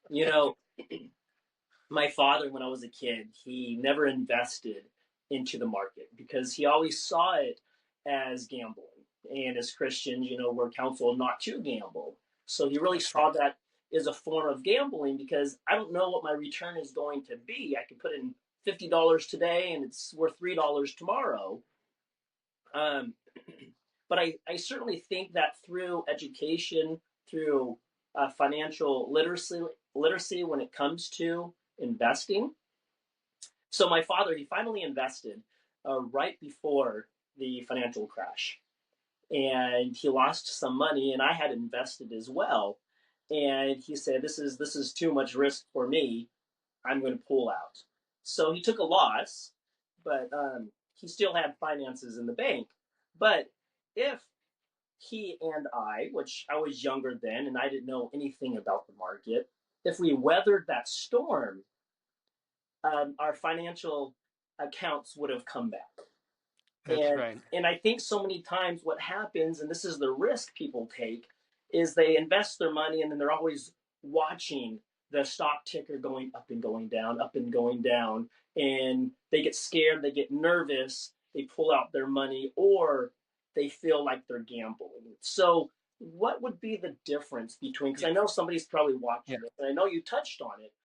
You know, my father, when I was a kid, he never invested into the market because he always saw it as gambling. And as Christians, we're counseled not to gamble. So he really That's right. saw that as a form of gambling because I don't know what my return is going to be. I can put in $50 today and it's worth $3 tomorrow. Um, but I certainly think that through education, through financial literacy when it comes to investing. So my father, he finally invested right before the financial crash, and he lost some money, and I had invested as well. And he said, "This is too much risk for me. I'm going to pull out." So he took a loss, but he still had finances in the bank. But if he and I, which I was younger then and I didn't know anything about the market, if we weathered that storm, our financial accounts would have come back. That's And right. and I think so many times what happens, and this is the risk people take, is they invest their money and then they're always watching the stock ticker going up and going down, up and going down, and they get scared, they get nervous, they pull out their money, or they feel like they're gambling. So, what would be the difference between? Because Yeah. I know somebody's probably Yeah. watching this, and I know you touched on it.